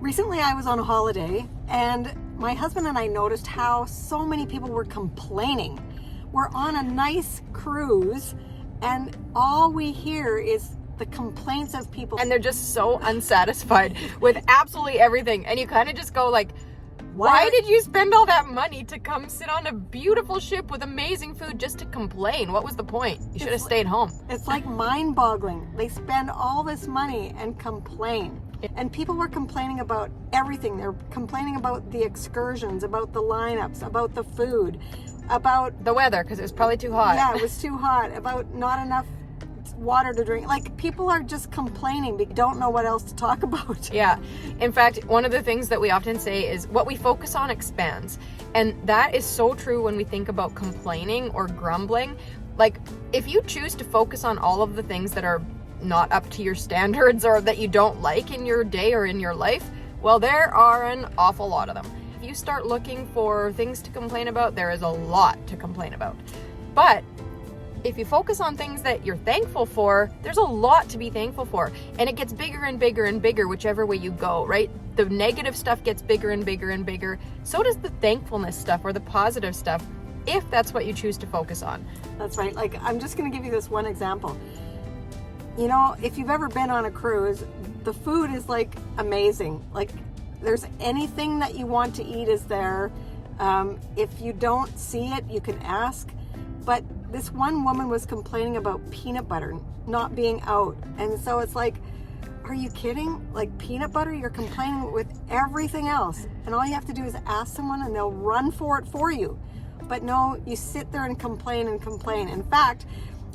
Recently I was on a holiday and my husband and I noticed how so many people were complaining. We're on a nice cruise and all we hear is the complaints of people. And they're just so unsatisfied with absolutely everything. And you kind of just go like, why did you spend all that money to come sit on a beautiful ship with amazing food just to complain? What was the point? You should have stayed home. It's like mind-boggling. They spend all this money and complain. And people were complaining about everything. They're complaining about the excursions, about the lineups, about the food, about the weather, because it was probably too hot. Yeah, it was too hot, about not enough water to drink. Like, people are just complaining. They don't know what else to talk about. Yeah. In fact, one of the things that we often say is what we focus on expands. And that is so true when we think about complaining or grumbling. Like, if you choose to focus on all of the things that are not up to your standards or that you don't like in your day or in your life, well, there are an awful lot of them. If you start looking for things to complain about, there is a lot to complain about. But if you focus on things that you're thankful for, there's a lot to be thankful for. And it gets bigger and bigger and bigger whichever way you go, right? The negative stuff gets bigger and bigger and bigger. So does the thankfulness stuff or the positive stuff, if that's what you choose to focus on. That's right. Like, I'm just going to give you this one example. You know, if you've ever been on a cruise, the food is like amazing. Like, there's anything that you want to eat is there. If you don't see it, you can ask. But this one woman was complaining about peanut butter not being out. And so it's like, are you kidding? Like, peanut butter, you're complaining with everything else. And all you have to do is ask someone and they'll run for it for you. But no, you sit there and complain and complain. In fact,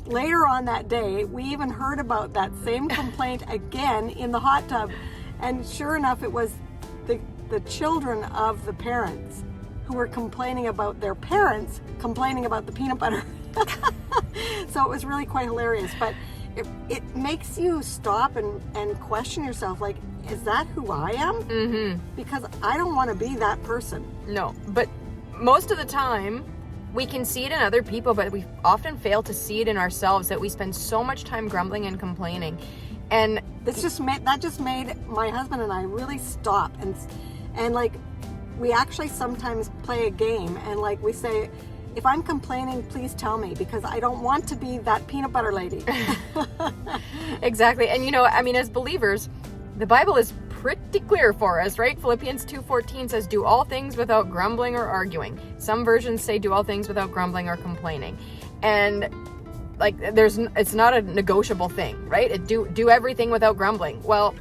later on that day, we even heard about that same complaint again in the hot tub. And sure enough, it was the children of the parents who were complaining about their parents complaining about the peanut butter. So it was really quite hilarious. But it makes you stop and question yourself, like, is that who I am? Mm-hmm. Because I don't want to be that person. No, but most of the time, we can see it in other people, but we often fail to see it in ourselves, that we spend so much time grumbling and complaining. And that just made my husband and I really stop and like, we actually sometimes play a game and like we say, if I'm complaining, please tell me, because I don't want to be that peanut butter lady. Exactly. And you know, I mean, as believers, the Bible is pretty clear for us, right? Philippians 2:14 says, do all things without grumbling or arguing. Some versions say do all things without grumbling or complaining. And like, it's not a negotiable thing, right? Do everything without grumbling. Well,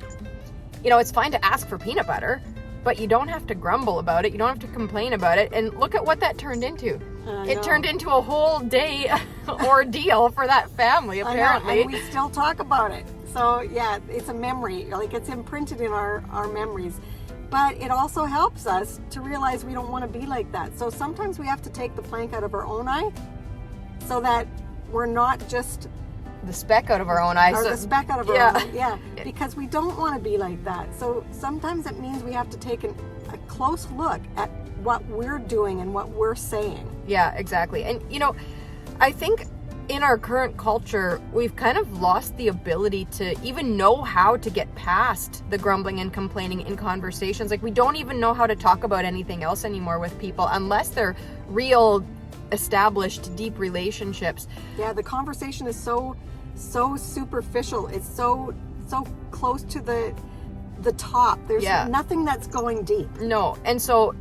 you know, it's fine to ask for peanut butter, but you don't have to grumble about it. You don't have to complain about it. And look at what that turned into. It turned into a whole day ordeal for that family, apparently. And we still talk about it. So yeah, it's a memory. Like, it's imprinted in our memories. But it also helps us to realize we don't want to be like that. So sometimes we have to take the plank out of our own eye so that we're not just the speck out of our own eye. Or the speck out of our own eye. Yeah, because we don't want to be like that. So sometimes it means we have to take a close look at what we're doing and what we're saying. Yeah, exactly. And you know, I think in our current culture, we've kind of lost the ability to even know how to get past the grumbling and complaining in conversations. Like, we don't even know how to talk about anything else anymore with people unless they're real, established, deep relationships. Yeah, the conversation is so superficial. It's so close to the top. There's nothing that's going deep. No. And so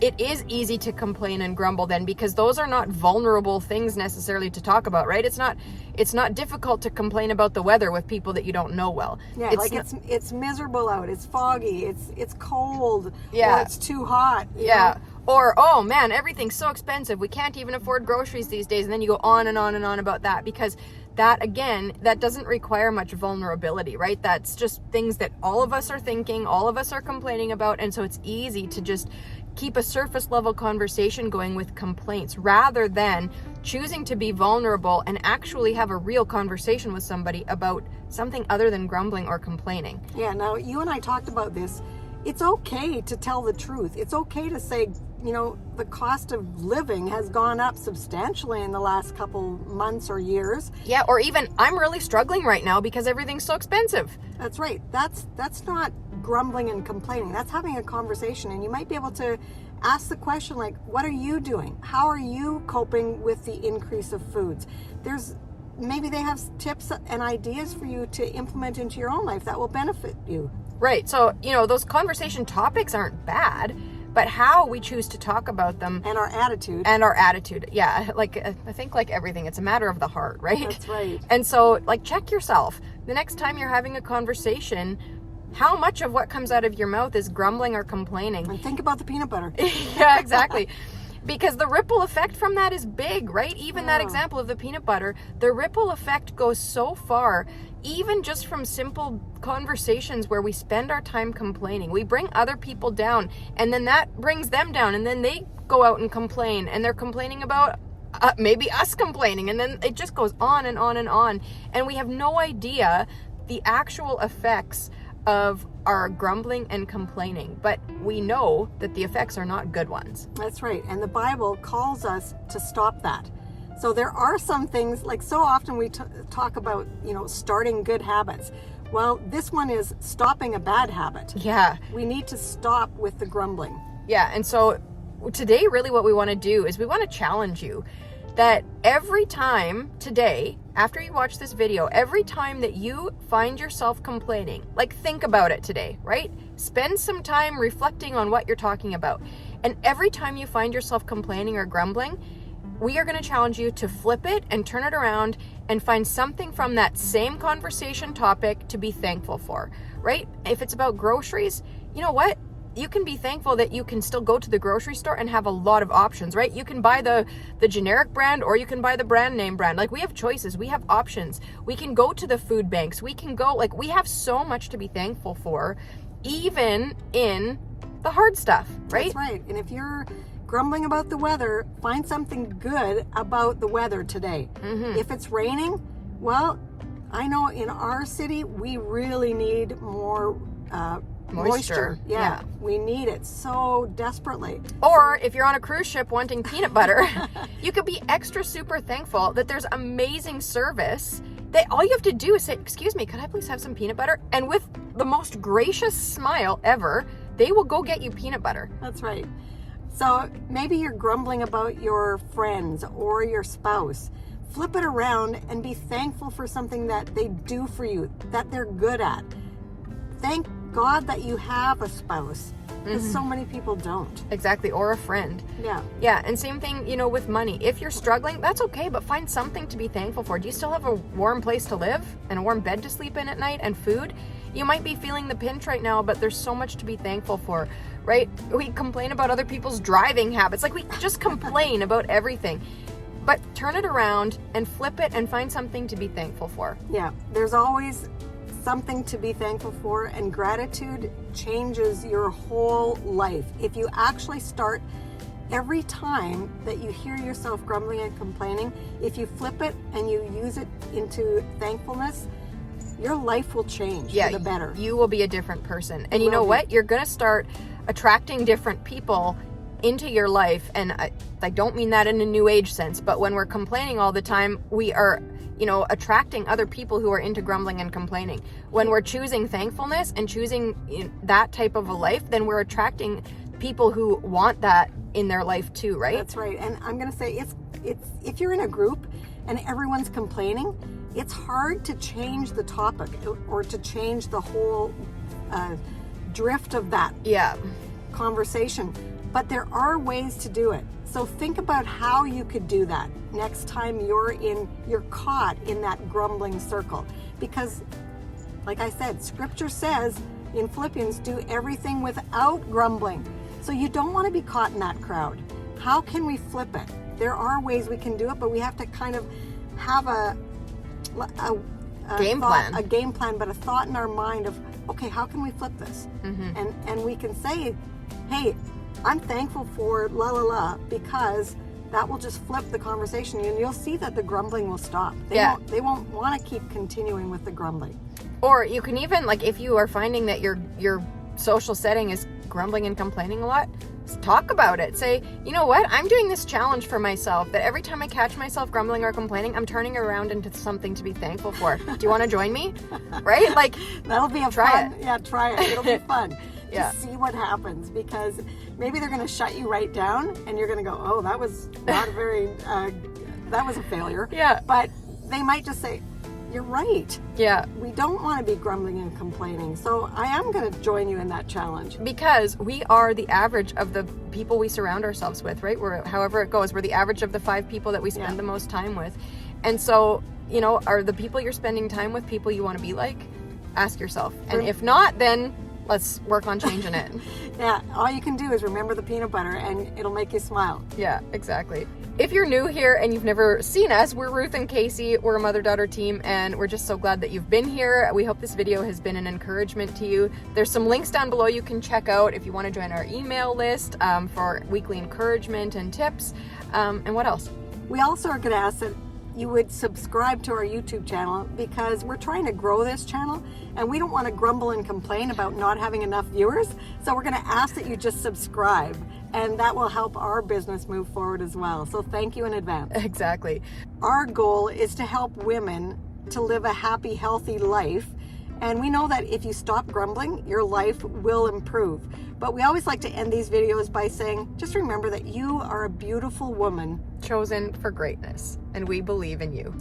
it is easy to complain and grumble then, because those are not vulnerable things necessarily to talk about, right? It's not difficult to complain about the weather with people that you don't know well. Yeah, it's miserable out. It's foggy. It's cold. Yeah. Or it's too hot. Yeah. Or, oh man, everything's so expensive. We can't even afford groceries these days. And then you go on and on and on about that, because that, again, that doesn't require much vulnerability, right? That's just things that all of us are thinking, all of us are complaining about. And so it's easy to just keep a surface level conversation going with complaints rather than choosing to be vulnerable and actually have a real conversation with somebody about something other than grumbling or complaining. Yeah, now you and I talked about this. It's okay to tell the truth. It's okay to say, you know, the cost of living has gone up substantially in the last couple months or years. Yeah, or even, I'm really struggling right now because everything's so expensive. That's right. That's not grumbling and complaining. That's having a conversation, and you might be able to ask the question like, what are you doing? How are you coping with the increase of foods? Maybe they have tips and ideas for you to implement into your own life that will benefit you. Right. So, those conversation topics aren't bad, but how we choose to talk about them. And our attitude. Yeah. I think like everything, it's a matter of the heart, right? That's right. And so check yourself. The next time you're having a conversation, how much of what comes out of your mouth is grumbling or complaining? And think about the peanut butter. Yeah, exactly. Because the ripple effect from that is big, right? Even that example of the peanut butter, the ripple effect goes so far, even just from simple conversations where we spend our time complaining. We bring other people down, and then that brings them down, and then they go out and complain, and they're complaining about maybe us complaining, and then it just goes on and on and on. And we have no idea the actual effects of our grumbling and complaining, but we know that the effects are not good ones. That's right. And the Bible calls us to stop that. So there are some things, like so often we talk about, starting good habits. Well, this one is stopping a bad habit. Yeah. We need to stop with the grumbling. Yeah. And so today, really what we want to do is we want to challenge you that every time today, after you watch this video, every time that you find yourself complaining, think about it today, right? Spend some time reflecting on what you're talking about. And every time you find yourself complaining or grumbling, we are going to challenge you to flip it and turn it around and find something from that same conversation topic to be thankful for, right? If it's about groceries, you know what? You can be thankful that you can still go to the grocery store and have a lot of options, right? You can buy the generic brand, or you can buy the brand name brand. We have choices. We have options. We can go to the food banks. We can go, we have so much to be thankful for, even in the hard stuff, right? That's right. And if you're grumbling about the weather, find something good about the weather today. Mm-hmm. If it's raining, well, I know in our city, we really need more moisture. Yeah, we need it so desperately. Or if you're on a cruise ship wanting peanut butter, you could be extra super thankful that there's amazing service that all you have to do is say, "Excuse me, could I please have some peanut butter?" And with the most gracious smile ever, they will go get you peanut butter. That's right. So maybe you're grumbling about your friends or your spouse. Flip it around and be thankful for something that they do for you, that they're good at. Thank God that you have a spouse, because so many people don't. Exactly, or a friend. Yeah, and same thing, with money. If you're struggling, that's okay, but find something to be thankful for. Do you still have a warm place to live and a warm bed to sleep in at night and food? You might be feeling the pinch right now, but there's so much to be thankful for, right? We complain about other people's driving habits. We just complain about everything. But turn it around and flip it and find something to be thankful for. Yeah, there's always something to be thankful for, and gratitude changes your whole life. If you actually start every time that you hear yourself grumbling and complaining, if you flip it and you use it into thankfulness, your life will change for the better. You will be a different person. And you know what? You're going to start attracting different people into your life. And I don't mean that in a new age sense, but when we're complaining all the time, we are attracting other people who are into grumbling and complaining. When we're choosing thankfulness and choosing that type of a life, then we're attracting people who want that in their life too, right? That's right. And I'm going to say, it's if you're in a group and everyone's complaining, it's hard to change the topic or to change the whole drift of that conversation. But there are ways to do it. So think about how you could do that next time you're caught in that grumbling circle. Because, like I said, Scripture says in Philippians, do everything without grumbling. So you don't want to be caught in that crowd. How can we flip it? There are ways we can do it, but we have to kind of have a game plan, but a thought in our mind of, okay, how can we flip this? Mm-hmm. And we can say, hey, I'm thankful for la la la, because that will just flip the conversation, and you'll see that the grumbling will stop. They won't want to keep continuing with the grumbling. Or you can even, if you are finding that your social setting is grumbling and complaining a lot, talk about it. Say, you know what? I'm doing this challenge for myself that every time I catch myself grumbling or complaining, I'm turning it around into something to be thankful for. Do you want to join me? Right? Like, that'll be a try fun. Yeah, try it. It'll be fun. Yeah. To see what happens, because maybe they're going to shut you right down and you're going to go, oh, that was not a very, that was a failure. Yeah. But they might just say, you're right. Yeah. We don't want to be grumbling and complaining. So I am going to join you in that challenge. Because we are the average of the people we surround ourselves with, right? However it goes, we're the average of the 5 people that we spend the most time with. And so, you know, are the people you're spending time with people you want to be like? Ask yourself. And if not, then let's work on changing it. Yeah, all you can do is remember the peanut butter and it'll make you smile. Yeah, exactly. If you're new here and you've never seen us, we're Ruth and Casey. We're a mother-daughter team, and we're just so glad that you've been here. We hope this video has been an encouragement to you. There's some links down below you can check out if you want to join our email list for weekly encouragement and tips. And what else? We also are going to ask that you would subscribe to our YouTube channel, because we're trying to grow this channel and we don't want to grumble and complain about not having enough viewers. So we're going to ask that you just subscribe, and that will help our business move forward as well. So thank you in advance. Exactly. Our goal is to help women to live a happy, healthy life. And we know that if you stop grumbling, your life will improve. But we always like to end these videos by saying, just remember that you are a beautiful woman Chosen for greatness, and we believe in you.